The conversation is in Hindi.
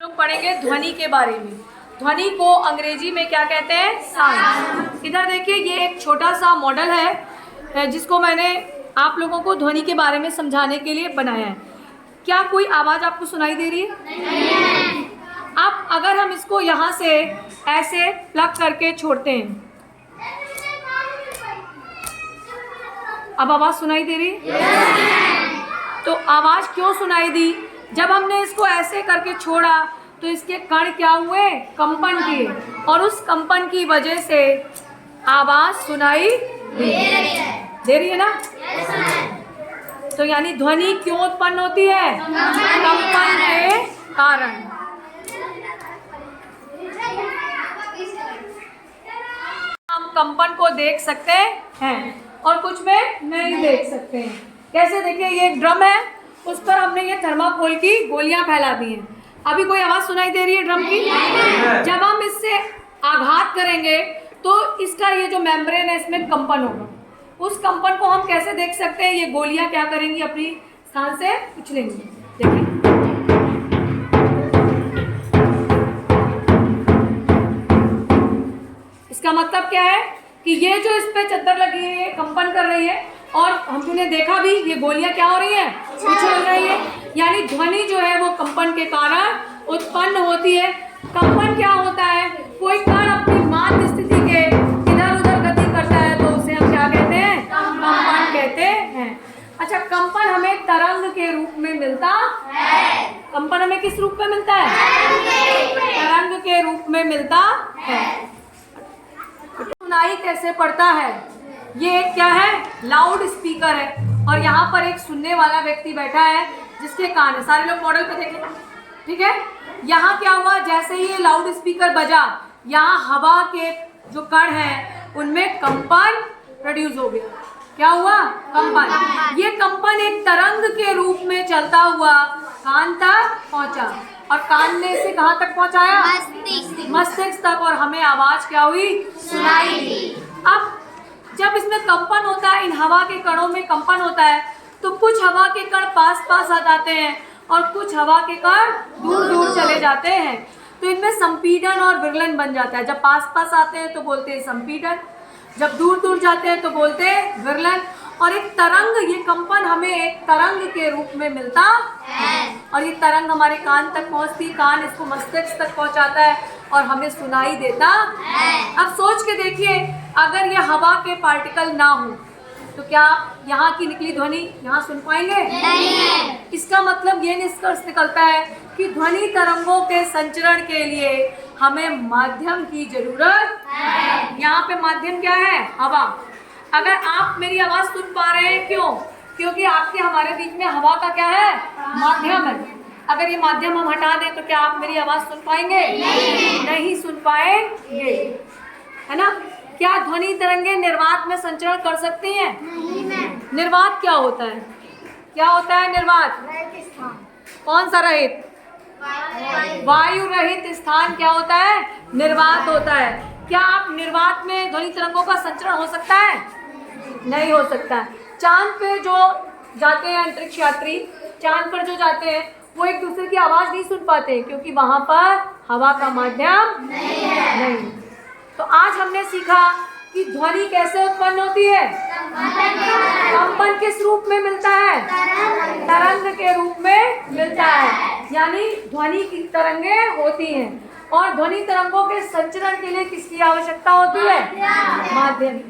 लोग पढ़ेंगे ध्वनि के बारे में। ध्वनि को अंग्रेजी में क्या कहते हैं? साउंड। इधर देखिए, ये एक छोटा सा मॉडल है जिसको मैंने आप लोगों को ध्वनि के बारे में समझाने के लिए बनाया है। क्या कोई आवाज़ आपको सुनाई दे रही है? नहीं। अब अगर हम इसको यहाँ से ऐसे प्लग करके छोड़ते हैं, अब आवाज़ सुनाई दे रही है? तो आवाज़ क्यों सुनाई दी? जब हमने इसको ऐसे करके छोड़ा तो इसके कण क्या हुए? कंपन किए, और उस कंपन की वजह से आवाज़ सुनाई दे रही है ना? तो यानी ध्वनि क्यों उत्पन्न होती है? कंपन के कारण। हम कंपन को देख सकते हैं और कुछ में नहीं देख सकते हैं। कैसे? देखिए, ये एक ड्रम है, उस पर हमने ये थर्माकोल की गोलियां फैला दी हैं। अभी कोई आवाज़ सुनाई दे रही है ड्रम की? जब हम इससे आघात करेंगे तो इसका ये जो मेम्ब्रेन है, इसमें कंपन होगा। उस कंपन को हम कैसे देख सकते हैं? ये गोलियां क्या करेंगी? अपनी स्थान से उछलेंगी। देखिए, इसका मतलब क्या है कि ये जो इस पे चद्दर लगी है, ये कंपन कर रही है, और हमने देखा भी ये गोलियां क्या हो रही हैं? उछल रही है। यानी ध्वनि जो है वो कंपन के कारण उत्पन्न होती है। कंपन क्या होता है? कोई कण अपनी मान स्थिति के इधर उधर गति करता है तो उसे हम क्या कहते हैं? कंपन कहते हैं। अच्छा, कंपन हमें तरंग के रूप में मिलता है। कंपन हमें किस रूप में मिलता है? तरंग के रूप में मिलता है। सुनाई कैसे पड़ता है? ये क्या है? लाउड स्पीकर है, और यहाँ पर एक सुनने वाला व्यक्ति बैठा है जिसके कान है। सारे लोग मॉडल पे देखें, ठीक है? यहाँ क्या हुआ? जैसे ही ये लाउड स्पीकर बजा, यहाँ हवा के जो कण हैं उनमें कंपन प्रोड्यूस हो गया। क्या हुआ? कंपन। ये कंपन एक तरंग के रूप में चलता हुआ कान तक पहुंचा, और कान ने इसे कहाँ तक पहुंचाया? मस्तिष्क तक, और हमें आवाज क्या हुई? सुनाई दी। अब जब इसमें कंपन होता है, इन हवा के कणों में कंपन होता है, तो कुछ हवा के कण पास पास आ जाते हैं और कुछ हवा के कण दूर दूर चले जाते हैं। तो इनमें संपीड़न और विरलन बन जाता है। जब पास पास आते हैं तो बोलते हैं संपीड़न, जब दूर दूर जाते हैं तो बोलते हैं विरलन। और एक तरंग, ये कंपन हमें एक तरंग के रूप में मिलता है, और ये तरंग हमारे कान तक पहुंचती, कान इसको मस्तिष्क तक पहुंचाता है और हमें सुनाई देता है। अब सोच के देखिए, अगर ये हवा के पार्टिकल ना हो तो क्या यहाँ की निकली ध्वनि यहाँ सुन पाएंगे? नहीं। इसका मतलब ये निष्कर्ष निकलता है कि ध्वनि तरंगों के संचरण के लिए हमें माध्यम की जरूरत है। यहाँ पे माध्यम क्या है? हवा। अगर आप मेरी आवाज सुन पा रहे हैं, क्यों? क्योंकि आपके हमारे बीच में हवा का क्या है? माध्यम है। अगर ये माध्यम हम हटा दें तो क्या आप मेरी आवाज सुन पाएंगे? नहीं सुन पाएंगे, है ना? क्या ध्वनि तरंगे निर्वात में संचरण कर सकती हैं? नहीं। निर्वात क्या होता है? क्या होता है निर्वात? कौन सा रहित? वायु रहित स्थान क्या होता है? निर्वात होता है। क्या आप निर्वात में ध्वनि तरंगों का संचरण हो सकता है? नहीं हो सकता। चांद पे जो जाते हैं अंतरिक्ष यात्री, चांद पर जो जाते हैं, वो एक दूसरे की आवाज नहीं सुन पाते क्योंकि वहां पर हवा का माध्यम नहीं। तो आज हमने सीखा कि ध्वनि कैसे उत्पन्न होती है? कंपन किस रूप में मिलता है? तरंग के रूप में मिलता है। यानी ध्वनि की तरंगे होती हैं, और ध्वनि तरंगों के संचरण के लिए किसकी आवश्यकता होती है? माध्यम।